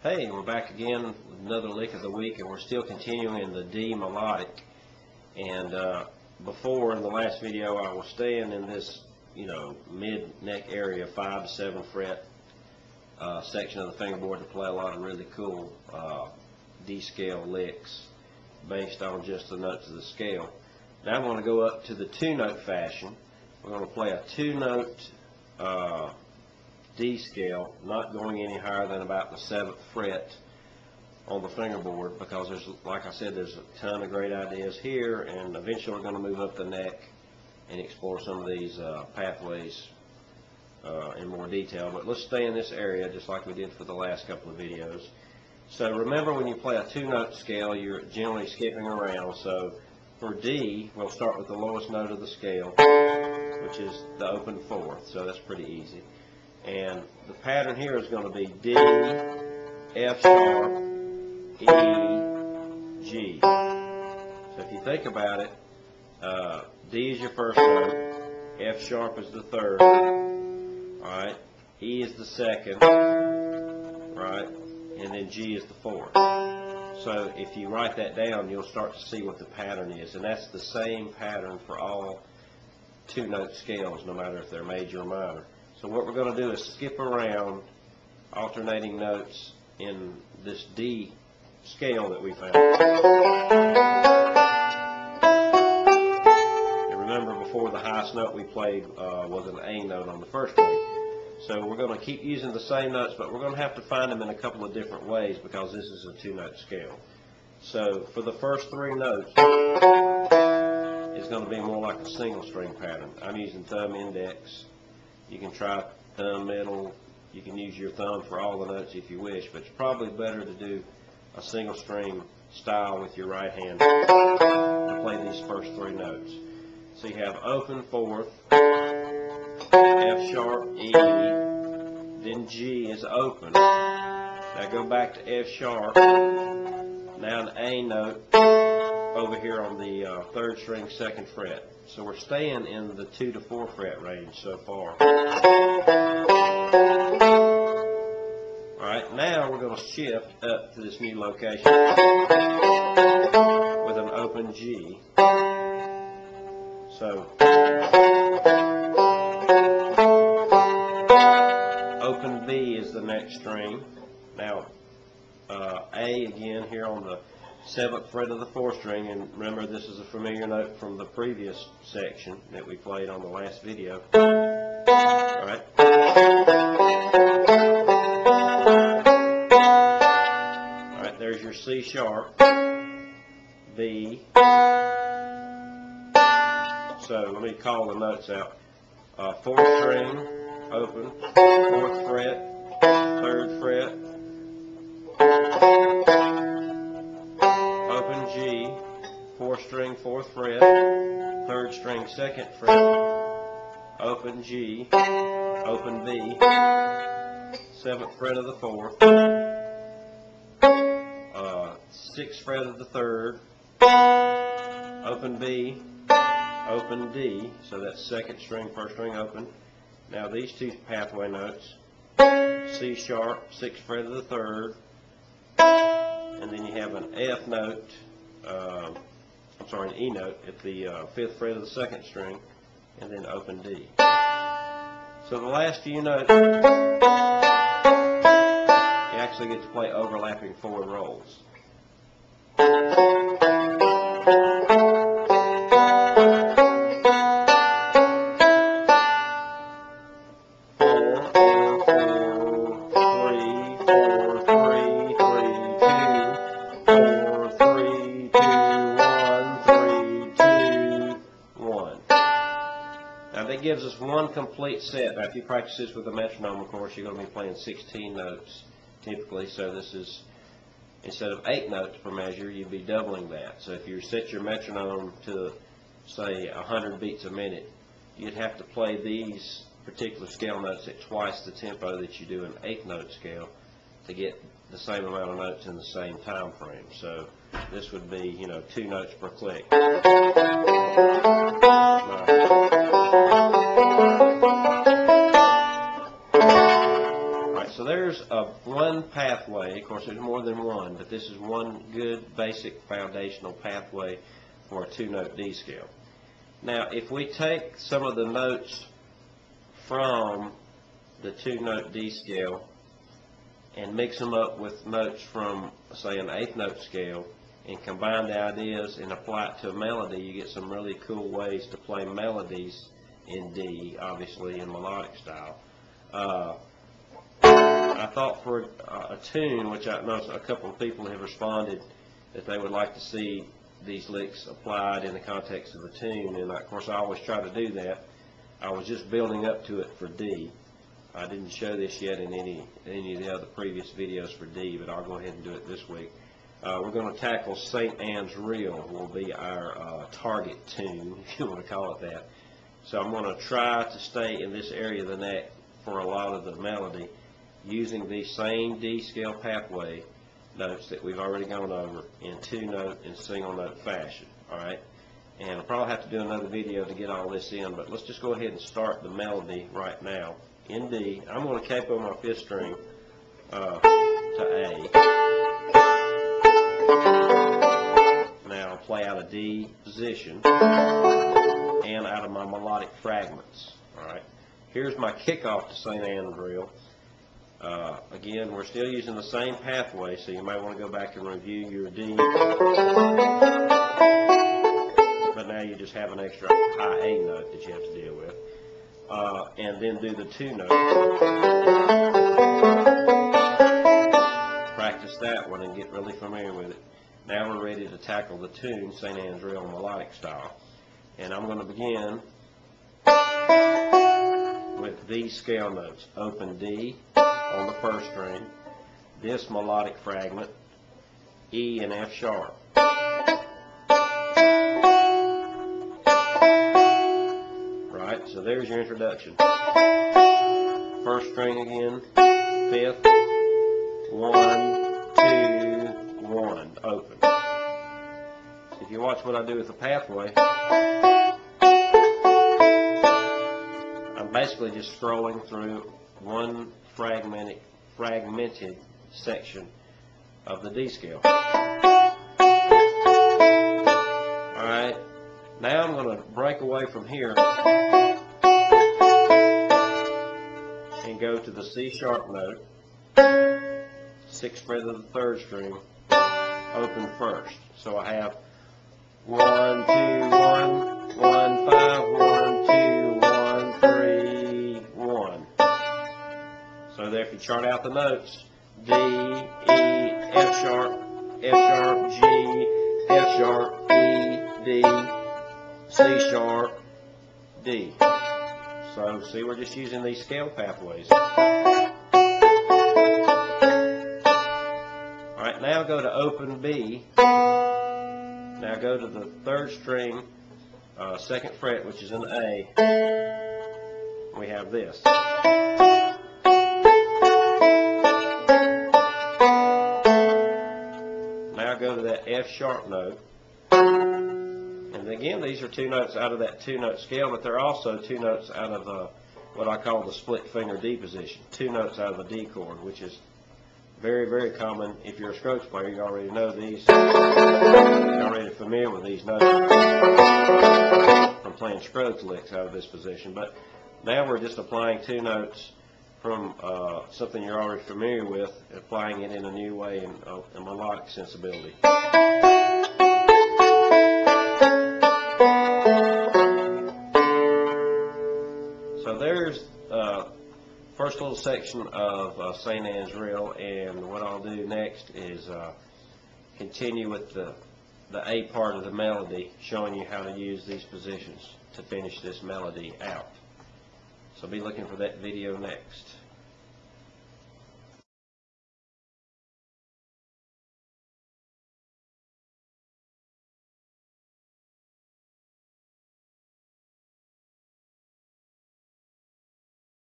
Hey, we're back again with another lick of the week, and we're still continuing in the D melodic. And before, in the last video, I was staying in this, mid-neck area, 5 to 7 fret section of the fingerboard to play a lot of really cool D scale licks based on just the notes of the scale. Now I'm going to go up to the 2-note fashion. We're going to play a 2-note D scale, not going any higher than about the 7th fret on the fingerboard, because there's, like I said, there's a ton of great ideas here, and eventually we're going to move up the neck and explore some of these pathways in more detail. But let's stay in this area just like we did for the last couple of videos. So remember, when you play a 2-note scale, you're generally skipping around. So for D, we'll start with the lowest note of the scale, which is the open 4th, so that's pretty easy. And the pattern here is going to be D, F sharp, E, G. So if you think about it, D is your first note, F sharp is the 3rd, right? E is the 2nd, right? And then G is the 4th. So if you write that down, you'll start to see what the pattern is, and that's the same pattern for all 2-note scales, no matter if they're major or minor. So what we're going to do is skip around alternating notes in this D scale that we found. And remember, before, the highest note we played was an A note on the first string. So we're going to keep using the same notes, but we're going to have to find them in a couple of different ways because this is a 2-note scale. So for the first 3 notes, it's going to be more like a single string pattern. I'm using thumb, index. You can try thumb, middle. You can use your thumb for all the notes if you wish, but it's probably better to do a single string style with your right hand to play these first 3 notes. So you have open 4th, F sharp, E, then G is open. Now go back to F sharp, now an A note over here on the 3rd string, 2nd fret. So we're staying in the 2 to 4 fret range so far. Alright, now we're going to shift up to this new location with an open G. So open B is the next string. Now A again here on the 7th fret of the 4th string, and remember, this is a familiar note from the previous section that we played on the last video. Alright. Alright, there's your C sharp, B. So let me call the notes out. 4th string, open, 4th fret, 3rd fret, open G, 4th string, 4th fret, 3rd string, 2nd fret, open G, open B, 7th fret of the 4th, 6th fret of the 3rd, open B, open D, so that's 2nd string, 1st string, open. Now these 2 pathway notes, C sharp, 6th fret of the 3rd, and then you have an F note, an E note at the 5th fret of the 2nd string, and then open D. So the last few notes, you actually get to play overlapping forward rolls. Now that gives us one complete set. Now if you practice this with a metronome, of course, you're going to be playing 16 notes typically. So this is, instead of 8 notes per measure, you'd be doubling that. So if you set your metronome to, say, 100 beats a minute, you'd have to play these particular scale notes at twice the tempo that you do an 8-note scale to get the same amount of notes in the same time frame. So this would be, 2 notes per click. Alright, so there's a one pathway. Of course, there's more than one, but this is one good basic foundational pathway for a two-note D scale. Now, if we take some of the notes from the two-note D scale and mix them up with notes from, say, an eighth note scale, and combine the ideas and apply it to a melody, you get some really cool ways to play melodies in D, obviously in melodic style. I thought for a tune, which I know a couple of people have responded that they would like to see these licks applied in the context of a tune, and of course I always try to do that. I was just building up to it for D. I didn't show this yet in any of the other previous videos for D, but I'll go ahead and do it this week. We're going to tackle St. Anne's Reel will be our target tune, if you want to call it that. So I'm going to try to stay in this area of the neck for a lot of the melody using the same D scale pathway notes that we've already gone over in two-note and single-note fashion. All right, and I'll probably have to do another video to get all this in, but let's just go ahead and start the melody right now in D. I'm going to capo my fifth string to A. Now I'll play out of D position and out of my melodic fragments. All right, here's my kickoff to St. Anne's Reel. Again, we're still using the same pathway, so you might want to go back and review your D. But now you just have an extra high A note that you have to deal with. And then do the two note. Practice that one and get really familiar with it. Now we're ready to tackle the tune, St. Anne's Reel melodic style. And I'm going to begin with these scale notes. Open D on the first string, this melodic fragment, E and F sharp. Right, so there's your introduction. First string again, fifth, 1, 2, 1, open. If you watch what I do with the pathway, I'm basically just scrolling through one fragmented section of the D scale. Alright, now I'm going to break away from here and go to the C sharp note, 6th fret of the third string, open first. So I have 1, 2, 1, 1, 5, 1, 2, 1, 3, 1. So there, if you chart out the notes, D, E, F sharp, G, F sharp, E, D, C sharp, D. So see, we're just using these scale pathways. Alright, now go to open B. Now go to the third string, 2nd fret, which is an A. We have this. Now go to that F sharp note. And again, these are two notes out of that two-note scale, but they're also two notes out of what I call the split finger D position. Two notes out of the D chord, which is very, very common. If you're a Strokes player, you already know these. You're already familiar with these notes from playing Strokes licks out of this position. But now we're just applying two notes from something you're already familiar with, applying it in a new way in a melodic sensibility. So there's first little section of St. Anne's Reel, and what I'll do next is continue with the A part of the melody, showing you how to use these positions to finish this melody out. So be looking for that video next.